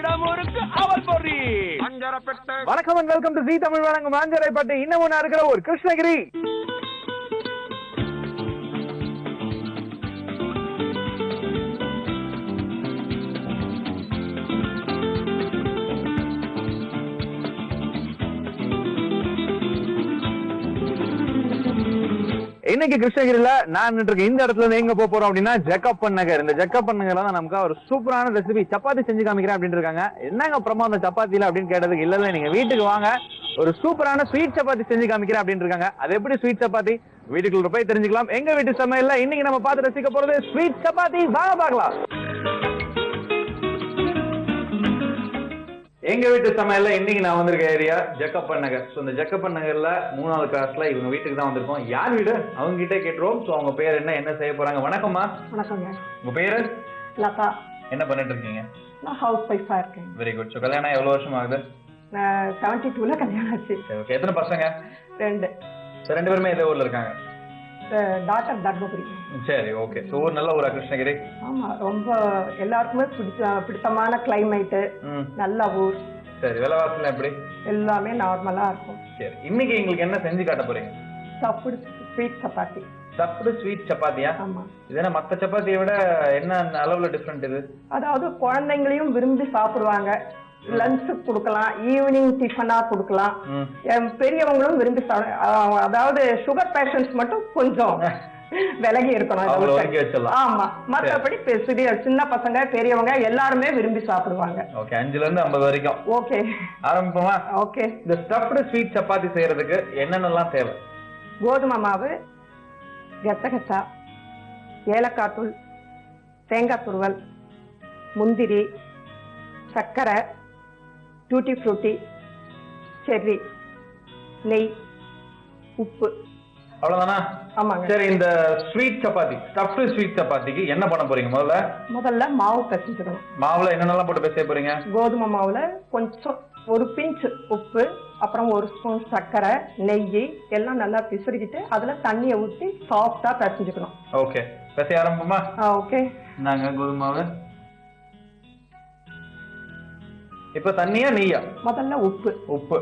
இடமுறுக்கு அவல் பொறி. வணக்கம் அண்ட் வெல்கம் டு ஜீ தமிழ் வழங்கும் மாஞ்சரைப்பட்டு. இன்னும் ஒண்ணு இருக்கிற ஒரு கிருஷ்ணகிரி. இன்னைக்கு கிருஷ்ணகிரியில நான் இருக்க இந்த இடத்துல எங்க போறோம் அப்படின்னா ஜக்கப்பன் நகர். இந்த ஜக்கப்பன் நகர்ல தான் நமக்கு ஒரு சூப்பரான ரெசிபி சப்பாத்தி செஞ்சு காமிக்கிறேன் அப்படின்னு இருக்காங்க. என்னங்க அப்புறமா அந்த சப்பாத்தில அப்படின்னு கேட்டதுக்கு இல்ல நீங்க வீட்டுக்கு வாங்க, ஒரு சூப்பரான ஸ்வீட் சப்பாத்தி செஞ்சு காமிக்கிறேன் அப்படின்னு இருக்காங்க. அது எப்படி ஸ்வீட் சப்பாத்தி வீட்டுக்குள்ள போய் தெரிஞ்சுக்கலாம். எங்க வீட்டு சமையல்ல இன்னைக்கு நம்ம பார்த்து ரசிக்க போறது ஸ்வீட் சப்பாத்தி. வாங்க பார்க்கலாம். எங்க வீட்டு சமையல்ல இன்னைக்கு நான் வந்திருக்க ஏரியா ஜக்கப்பன் நகர். ஸோ இந்த ஜக்கப்பன் நகர்ல 3வது கிளாஸ்ல இவங்க வீட்டுக்கு தான் வந்திருக்கோம். யார் வீடு அவங்க கிட்டே கேட்டுருவோம். ஸோ அவங்க பேர் என்ன செய்ய போறாங்க. வணக்கம்மா. வணக்கங்க. உங்க பேரு? லதா. என்ன பண்ணிட்டு இருக்கீங்க? நான் ஹவுஸ் ஒய்ஃபா இருக்கேன். Very good. ஸோ கல்யாணம் எவ்வளவு வருஷம் ஆகுது? 72ல கல்யாணம் ஆச்சு. ஓகே. எத்தனை பசங்க? 2. ஸோ 2 பேருமே எந்த ஊர்ல இருக்காங்க? டாக்டர் தர்மபுரி. சரி, ஓகே. ஸோ ஊர் நல்ல ஊரா கிருஷ்ணகிரி? ஆமா, ரொம்ப எல்லாருக்குமே பிடித்தமான கிளைமேட், நல்ல ஊர். சரி, விலைவாசல் எப்படி? எல்லாமே நார்மலா இருக்கும். சரி, இன்னைக்கு எங்களுக்கு என்ன செஞ்சு காட்ட போறீங்க? Stuffed sweet chapati. Stuffed sweet சப்பாத்தியா? ஆமா. இது என்ன மத்த சப்பாத்தியை விட என்ன அளவுல டிஃபரெண்ட் இது? அதாவது குழந்தைங்களையும் விரும்பி சாப்பிடுவாங்க. லஞ்ச் கொடுக்கலாம், ஈவினிங் டிஃபனா கொடுக்கலாம். பெரியவங்களும் விரும்பி அதாவது சுகர் பேஷண்ட்ஸ் மட்டும் கொஞ்சம் விலகி இருக்கணும். ஆமா, மற்றபடி சின்ன பசங்க பெரியவங்க எல்லாருமே விரும்பி சாப்பிடுவாங்க. ஓகே, 5ல இருந்து 50 வரைக்கும். ஓகே, ஆரம்பிப்போமா? ஓகே. இந்த ஸ்டஃப்டு ஸ்வீட் சப்பாத்தி செய்யறதுக்கு என்னென்னலாம் தேவை? கோதுமை மாவு, கசகசா, ஏலக்காய் தூள், தேங்காய் துருவல், முந்திரி, சர்க்கரை, டூட்டி ஃப்ரூட்டி, செர்ரி, நெய், உப்பு. அவ்வளவுதானா? ஆமாங்க. சரி, இந்த ஸ்வீட் சப்பாத்தி ஸ்டஃப்டு ஸ்வீட் சப்பாத்திக்கு என்ன பண்ண போறீங்க? முதல்ல மாவு பிசைஞ்சுக்கணும். மாவுல என்னென்னலாம் போட்டு பிசைய போறீங்க? கோதுமை மாவுல கொஞ்சம் ஒரு பிஞ்ச் உப்பு, அப்புறம் 1 ஸ்பூன் சர்க்கரை, நெய் எல்லாம் நல்லா பிசறிக்கிட்டு அதுல தண்ணியை ஊற்றி சாஃப்டா பிசைஞ்சுக்கணும். ஓகே, பிசைய ஆரம்பிப்போமா? ஓகே. நாங்க கோதுமை மாவு இப்ப தண்ணியா நெய்யா? முதல்ல உப்பு. உப்பு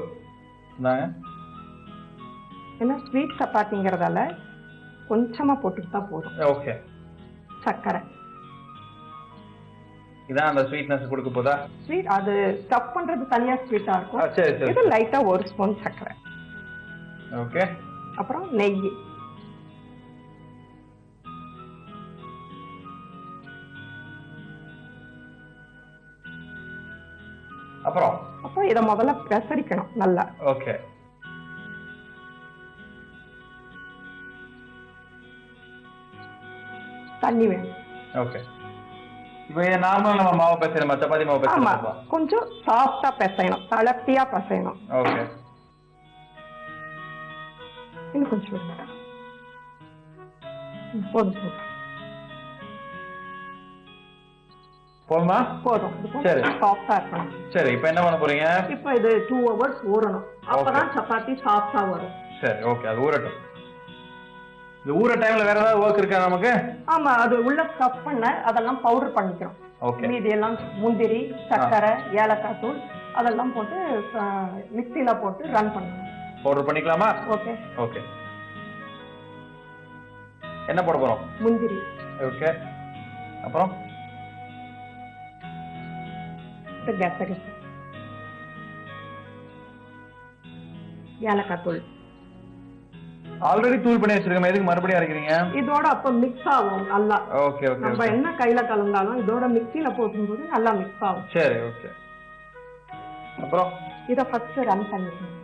ஏன்னா ஸ்வீட் சப்பாத்திங்கிறதால கொஞ்சமா போட்டுட்டு தான் போதும். ஓகே. சர்க்கரை இதான் அந்த ஸ்வீட்னஸ் கொடுக்க போதா? ஸ்வீட் அது ஸ்டஃப் பண்றது தனியா ஸ்வீட்டா இருக்கும். சரி சரி. இது லைட்டா 1 ஸ்பூன் சர்க்கரை. ஓகே. அப்புறம் நெய். அப்புறம் இத முதல்ல பிரசரிக்கணும் நல்லா. ஓகே. தண்ணி வேணும். ஓகே. இப்போ நார்மலா நம்ம மாவு பிசையணும், சப்பாத்தி மாவு பிசையணும். ஆமா, கொஞ்சம் சாஃப்ட்டா பிசையணும், தளர்த்தியா பிசையணும். ஓகே. இன்னும் கொஞ்சம் போதும். போதுமா? போதும். சரி, சாஃப்ட்டா இருக்கணும். சரி, இப்போ என்ன பண்ண போறீங்க? இப்போ இது 2 hours ஊறணும். அப்பதான் சப்பாத்தி சாஃப்ட்டா வரும். சரி, ஓகே. அது ஊறட்டும். இந்த ஊற டைம்ல வேற ஏதாவது வர்க் இருக்கா நமக்கு? ஆமா, அது உள்ள ஸ்டஃப் பண்ண அதெல்லாம் பவுடர் பண்ணிக்கிறோம். ஓகே. மீதி எல்லாம் முந்திரி, சர்க்கரை, ஏலக்காய் தூள் அதெல்லாம் போட்டு மிக்ஸில போட்டு ரன் பண்ணணும். பவுடர் பண்ணிக்கலாமா? ஓகே. ஓகே. என்ன போட போறோம்? முந்திரி. ஓகே. அப்புறம் கசகசா, ஏலக்காய் தூள். ஆல்ரெடி தூள் பண்ணி வச்சிருக்கோம், எதுக்கு மறுபடியும் அரைக்கிறீங்க? இதோட அப்ப மிக்ஸ் ஆகும் நல்லா. Okay okay. நம்ம என்ன கையில கலந்தாலும் இதோட மிக்ஸில போடும்போது நல்லா மிக்ஸ் ஆகும். சரி, ஓகே. அப்புறம் இத ஃபர்ஸ்ட் ரன் பண்ணிக்கணும்.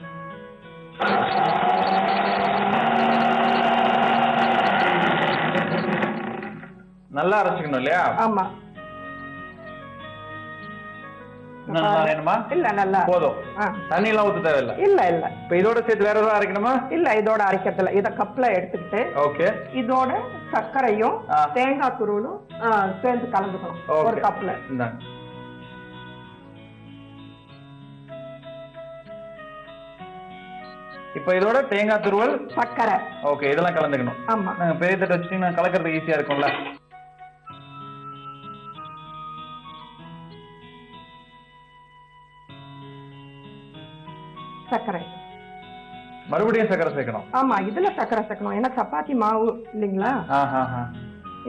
நல்லா அரைச்சுக்கணும் இல்லையா? ஆமா. வேணுமா? இல்ல, நல்லா போதும். தண்ணி எல்லாம் ஊத்த தேவையில்லை. இல்ல இல்ல. இப்ப இதோட சேர்த்து வேற ஏதாவது அரைக்கணுமா? இல்ல, இதோட அரைக்கிறதுல இத கப்ல எடுத்துக்கிட்டு ஓகே இதோட சர்க்கரையும் தேங்காய் துருவலும் சேர்ந்து கலந்துக்கணும் ஒரு கப்ல. இப்ப இதோட தேங்காய் துருவல், சர்க்கரை, ஓகே, இதெல்லாம் கலந்துக்கணும். ஆமா. நாங்க பெரிய தட்டு வச்சுட்டீங்கன்னா கலக்கிறது ஈஸியா இருக்கும்ல. சர்க்கரை. மறுபடியும் சர்க்கரை சேர்க்கணும்? ஆமா, இதுல சர்க்கரை சேர்க்கணும். ஏன்னா சப்பாத்தி மாவு இல்லைங்களா,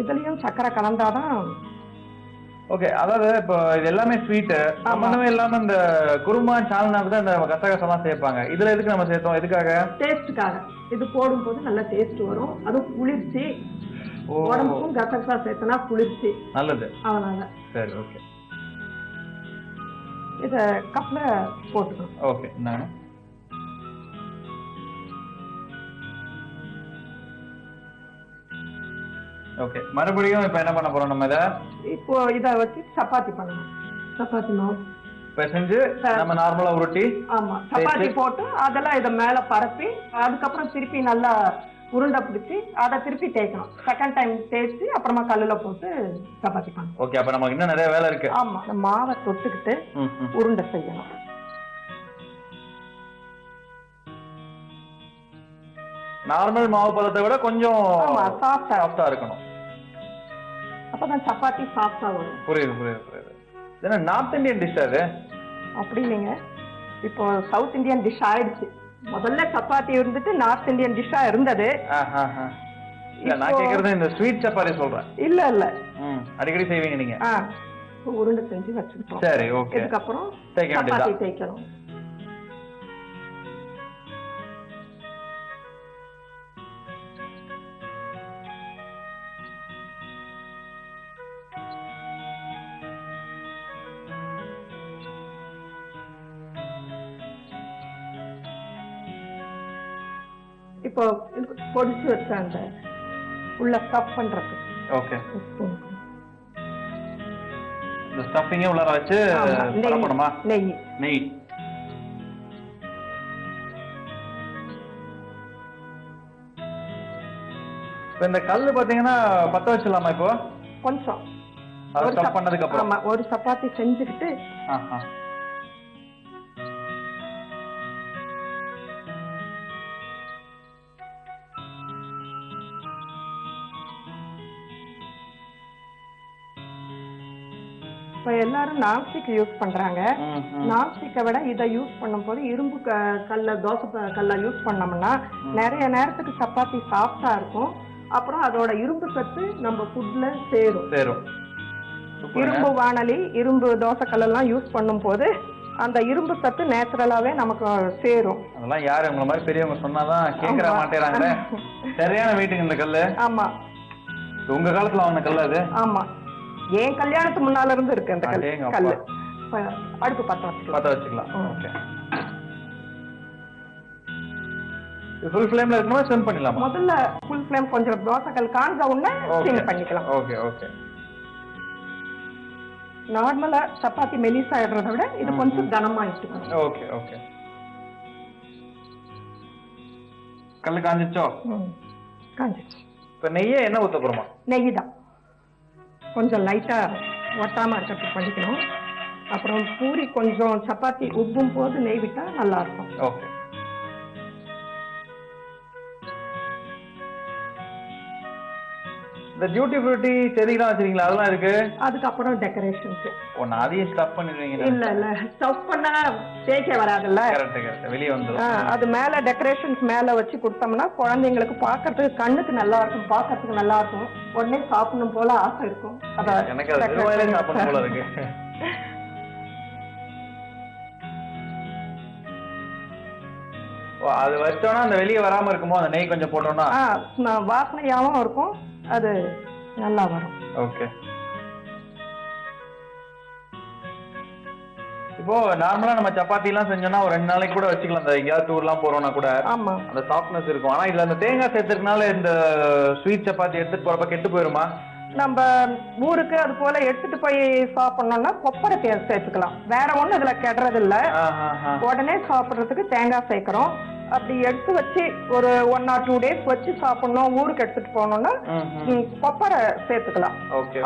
இதுலயும் சர்க்கரை கலந்தாதான். ஓகே. அதாவது இப்போ இது எல்லாமே ஸ்வீட், சம்பந்தமே இல்லாம இந்த குருமா சால்னாக்கு தான் இந்த கசகசெல்லாம் சேர்ப்பாங்க. இதுல எதுக்கு நம்ம சேர்த்தோம்? எதுக்காக? டேஸ்டுக்காக. இது போடும்போது நல்ல டேஸ்ட் வரும். அதுவும் குளிர்ச்சி, உடம்புக்கும் கசகசா சேர்த்தனா குளிர்ச்சி, நல்லது. அதனால. சரி, ஓகே. இத கப்ல போட்டுக்கணும். ஓகே. இந்தாங்க. ஓகே. மறுபடியும் இப்ப என்ன பண்ண போறோம் நம்ம? இப்போ இத வச்சு சப்பாத்தி பண்ணணும். சப்பாத்தி மாவு பிசைஞ்சு நம்ம நார்மலா உருட்டி, ஆமா, சப்பாத்தி போட்டு அதெல்லாம் இத மேல பரப்பி அதுக்கப்புறம் திருப்பி நல்லா உருண்டை பிடிச்சி அதை திருப்பி தேய்க்கணும். செகண்ட் டைம் தேய்ச்சி அப்புறமா கல்லுல போட்டு சப்பாத்தி பண்ணணும். ஓகே. அப்ப நமக்கு இன்னும் நிறைய வேலை இருக்கு. ஆமா, இந்த மாவை தொட்டுக்கிட்டு உருண்டை செய்யணும். நார்மல் மாவு பதத்தை விட கொஞ்சம் சாஃப்டா இருக்கணும். அப்பதான் சப்பாத்தி சாஃப்டா வரும். புரியுது புரியுது புரியுது. என்ன நார்த் இந்தியன் டிஷ் அது? அப்படி இல்லைங்க, இப்போ சவுத் இந்தியன் டிஷ் ஆயிடுச்சு. முதல்ல சப்பாத்தி இருந்துட்டு நார்த் இந்தியன் டிஷ்ஷா இருந்தது. நான் கேக்குறது இந்த ஸ்வீட் சப்பாத்தி சொல்றேன். இல்ல இல்ல, அடிக்கடி செய்வீங்க நீங்க? உருண்டை செஞ்சு வச்சுக்கிட்டோம். சரி, ஓகே. இதுக்கப்புறம் சப்பாத்தி தேய்க்கணும். இப்போ பொடிச்சு வச்ச அந்த உள்ள ஸ்டஃப் பண்றது. ஓகே. இந்த ஸ்டஃபிங்க உள்ள வச்சு பரப்பணுமா? நெய். நெய். இப்போ இந்த கல்லு பாத்தீங்கன்னா பத்த வச்சிடலாமா? இப்போ கொஞ்சம் ஸ்டஃப் பண்ணதுக்கு அப்புறம். ஆமா, ஒரு சப்பாத்தி செஞ்சுக்கிட்டு எல்லாரும் நான்ஸ்டிக் யூஸ் பண்றாங்க. நான்ஸ்டிக்கை விட இதை யூஸ் பண்ணும்போது இரும்பு கல்ல, தோசை கல்ல யூஸ் பண்ணோம்னா நிறைய நேரத்துக்கு சப்பாத்தி சாஃப்டா இருக்கும். அப்புறம் அதோட இரும்பு சத்து நம்ம ஃபுட்ல சேரும். இரும்பு வாணலி, இரும்பு தோசை கல்லெல்லாம் யூஸ் பண்ணும் போது அந்த இரும்பு சத்து நேச்சுரலாவே நமக்கு சேரும். அதெல்லாம் யாரு உங்களை மாதிரி பெரியவங்க சொன்னாதான் கேட்கற மாட்டேறாங்களே. சரியான வெயிட்டுங்க இந்த கல்லு. ஆமா, உங்க காலத்துல வாங்கின கல்லு அது? ஆமா, ஏன் கல்யாணத்துக்கு முன்னால இருந்து இருக்கு அந்த கல்லு. அடுப்பு பத்த வச்சுக்கலாம். ஓகே. ஃபுல் ஃப்ளேம்ல இருக்கணுமா ஸ்டிம் பண்ணிடலாமா? முதல்ல ஃபுல் ஃப்ளேம், கொஞ்சம் தோசை கல் காஞ்ச உடனே ஸ்டிம் பண்ணிக்கலாம். Okay okay. நார்மலா சப்பாத்தி மெலிசா ஆயிடுறத விட இது கொஞ்சம் கனமா இட்டுக்கணும். Okay okay. கல்லு காஞ்சிச்சோ? காஞ்சிச்சு. இப்ப நெய்யே என்ன ஊத்த போறோமா? நெய் தான். கொஞ்சம் லைட்டா ஒட்டாம இருக்கிறதுக்கு பண்ணிக்கணும். அப்புறம் பூரி கொஞ்சம் சப்பாத்தி உப்பும் போது நெய் விட்டா நல்லா இருக்கும். ஓகே. இந்த டியூட்டி ஃப்ரூட்டி செடிலாம் வச்சிருக்கீங்களா? அதெல்லாம் இருக்கு. அதுக்கப்புறம் டெக்கரேஷனுக்கு. நான் அதையும் ஸ்டஃப் பண்ணிடுவீங்க? இல்ல இல்ல, ஸ்டஃப் பண்ணா தேய்க்க வராதுல்ல. கரெக்ட் கரெக்ட், வெளியே வந்துரும். அது மேல டெக்கரேஷன்ஸ் மேல வச்சு கொடுத்தோம்னா குழந்தைங்களுக்கு பாக்கிறதுக்கு கண்ணுக்கு நல்லா இருக்கும், பாக்கிறதுக்கு நல்லா இருக்கும். உடனே சாப்பிடணும் போல ஆசை இருக்கும். எனக்கு அது திருவாயிலே சாப்பிடணும் போல இருக்கு. அது வச்சோம்னா அந்த வெளியே வராம இருக்குமோ? அந்த நெய் கொஞ்சம் போட்டோம்னா வாசனையாவும் இருக்கும், அது நல்லா வரும். ஓகே. இப்போ நார்மலா நம்ம சப்பாத்தி எல்லாம் செஞ்சோம்னா ஒரு 2 நாளைக்கு கூட வச்சுக்கலாம். அந்த எங்கேயாவது டூர் எல்லாம் போறோம்னா கூட அந்த சாஃப்ட்னஸ் இருக்கும். ஆனா இதுல அந்த தேங்காய் சேர்த்துறதுனால இந்த ஸ்வீட் சப்பாத்தி எடுத்துட்டு போறப்ப கெட்டு போயிருமா? நம்ம ஊருக்கு அது போல எடுத்துட்டு போய் சாப்பிடணும்னா கொப்பரை சேர்த்துக்கலாம். வேற ஒண்ணும் இதுல கெடுறது இல்ல. உடனே சாப்பிடுறதுக்கு தேங்காய் சேர்க்கிறோம். அப்படி எடுத்து வச்சு ஒரு 1 or 2 days வச்சு சாப்பிடணும், ஊருக்கு எடுத்துட்டு போனோம்னா கொப்பரை சேர்த்துக்கலாம்.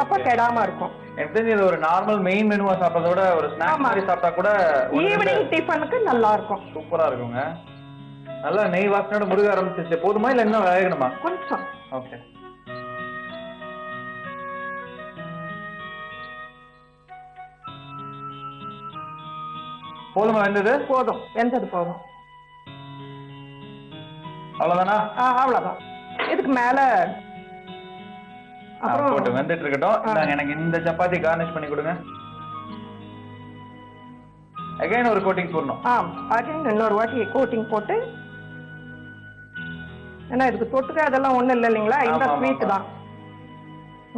அப்ப கெடாம இருக்கும். எனக்கு தெரிஞ்சு இது ஒரு நார்மல் மெயின் மெனுவா சாப்பிடறத விட ஒரு ஸ்நாக்ஸ் மாதிரி சாப்பிட்டா கூட ஈவினிங் டிஃபனுக்கு நல்லா இருக்கும். சூப்பரா இருக்குங்க. நல்லா நெய் வாசனையோட முருக ஆரம்பிச்சிருச்சு. போதுமா இல்ல இன்னும் வேகணுமா? கொஞ்சம். ஓகே. போதுமா? வெந்தது போதும். வெந்தது போதும். அவ்வளவுதானா? அவ்வளவுதான். இதுக்கு மேல அப்புறம் போட்டு வந்துட்டு இருக்கட்டும். எனக்கு இந்த சப்பாத்தி கார்னிஷ் பண்ணி கொடுங்க. அகைன் ஒரு கோட்டிங் போடணும். அகைன் இன்னொரு வாட்டி கோட்டிங் போட்டு, ஏன்னா இதுக்கு தொட்டுக்க அதெல்லாம் ஒண்ணும் இல்லை இல்லைங்களா, இந்த ஸ்வீட் தான்.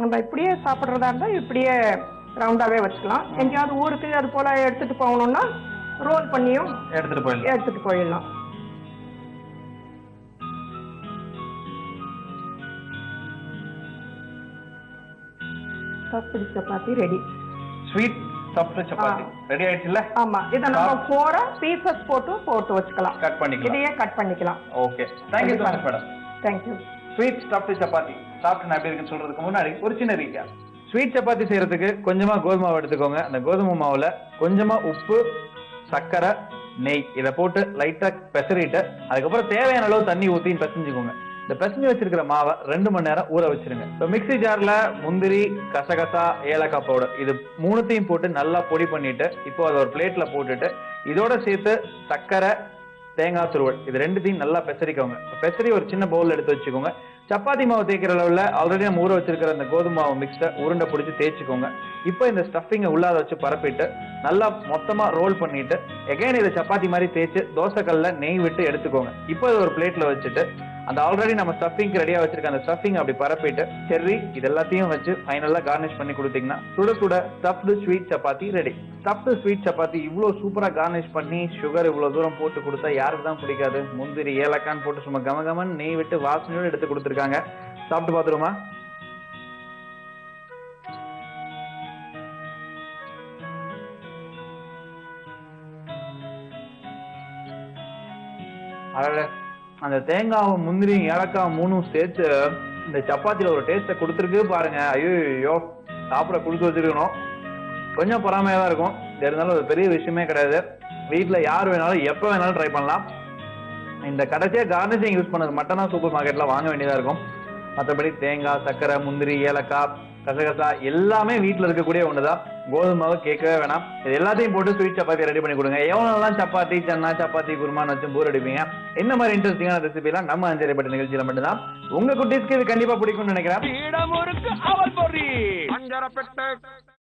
நம்ம இப்படியே சாப்பிட்றதா இருந்தா இப்படியே ரவுண்டாவே வச்சுக்கலாம். எங்கேயாவது ஊருக்கு அது போல எடுத்துட்டு போகணும்னா ரோல் பண்ணியும் எடுத்துட்டு போயிடலாம். Stuffed chapati ready. Sweet stuffed chapati ready ஆயிடுச்சுல? ஆமா, இத நம்ம 4 பீசஸ் போட்டு வச்சுக்கலாம். கட் பண்ணிக்கலாம். இதையே கட் பண்ணிக்கலாம். Okay, thank you so much madam. Thank you. Sweet stuffed chapati சாப்பிட்டு நான் எப்படி இருக்குன்னு சொல்றதுக்கு முன்னாடி ஒரு சின்ன ரீகேப். ஸ்வீட் சப்பாத்தி செய்யறதுக்கு கொஞ்சமா கோதுமை மாவு எடுத்துக்கோங்க. அந்த கோதுமை மாவுல கொஞ்சமா உப்பு, சர்க்கரை, நெய் இதை போட்டு லைட்டா பெசரிட்டு அதுக்கப்புறம் தேவையான அளவு தண்ணி ஊத்தி பிசைஞ்சுக்கோங்க. இந்த பிசைஞ்சு வச்சிருக்கிற மாவை 2 மணி நேரம் ஊற வச்சிருங்க. இப்போ மிக்ஸி ஜார்ல முந்திரி, கசகசா, ஏலக்காய் பவுடர் இது மூணுத்தையும் போட்டு நல்லா பொடி பண்ணிட்டு இப்போ அதை ஒரு பிளேட்ல போட்டுட்டு இதோட சேர்த்து சர்க்கரை, தேங்காய் துருவல் இது ரெண்டுத்தையும் நல்லா பெசரிக்கோங்க. பெசரி ஒரு சின்ன பவுல் எடுத்து வச்சுக்கோங்க. சப்பாத்தி மாவு தேய்க்கிற அளவுல ஆல்ரெடி நம்ம ஊற வச்சிருக்கிற அந்த கோதுமை மாவு மிக்ஸை உருண்டை பிடிச்சி தேய்ச்சிக்கோங்க. இப்போ இந்த ஸ்டஃபிங்கை உள்ளாத வச்சு பரப்பிட்டு நல்லா மொத்தமா ரோல் பண்ணிட்டு எகைன் இதை சப்பாத்தி மாதிரி தேய்ச்சி தோசைக்கல்ல நெய் விட்டு எடுத்துக்கோங்க. இப்போ இது ஒரு பிளேட்ல வச்சுட்டு அந்த ஆல்ரெடி நம்ம ஸ்டஃபிங் ரெடியா வச்சிருக்க அந்த ஸ்டஃபிங் அப்படி பரப்பிட்டு செர்ரி இது எல்லாத்தையும் வச்சு ஃபைனலா கார்னிஷ் பண்ணி கொடுத்தீங்கன்னா சுட சுட stuffed sweet chapati ready. Stuffed sweet chapati இவ்வளவு சூப்பரா கார்னிஷ் பண்ணி சுகர் இவ்வளவு தூரம் போட்டு கொடுத்தா யாருக்கு தான் பிடிக்காது? முந்திரி, ஏலக்கான்னு போட்டு சும்மா கமகமன் நெய் விட்டு வாசனையோடு எடுத்து கொடுத்துருக்காங்க. சாப்பிட்டு பாத்துருமா? அந்த தேங்காவும் முந்திரி, ஏலக்காய் மூணும் சேர்த்து இந்த சப்பாத்தியில ஒரு டேஸ்ட்டை கொடுத்துருக்கு பாருங்க. ஐயோ, சாப்பிட கொடுத்து வச்சிருக்கணும். கொஞ்சம் பொறாமையா தான் இருக்கும். இருந்தாலும் ஒரு பெரிய விஷயமே கிடையாது. வீட்டுல யார் வேணாலும் எப்ப வேணாலும் ட்ரை பண்ணலாம். இந்த கடைசியா கார்னிஷிங் யூஸ் பண்ணது மட்டும் தான் சூப்பர் மார்க்கெட்ல வாங்க வேண்டியதா இருக்கும். மற்றபடி தேங்காய், சர்க்கரை, முந்திரி, ஏலக்காய், கசகசா எல்லாமே வீட்டுல இருக்கக்கூடிய ஒண்ணுதான். கோதுமாவை கேட்கவே வேணாம். இது எல்லாத்தையும் போட்டு ஸ்வீட் சப்பாத்தி ரெடி பண்ணி கொடுங்க. எவ்வளவுலாம் சப்பாத்தி, சன்னா, சப்பாத்தி குருமான்னு வச்சு போர் அடிப்பீங்க. இந்த மாதிரி இன்ட்ரெஸ்டிங்கான ரெசிபி எல்லாம் நம்ம அஞ்சரைப்பட்ட நிகழ்ச்சியில மட்டும்தான். உங்க குட்டீஸ்க்கு இது கண்டிப்பா பிடிக்கும்னு நினைக்கிறேன்.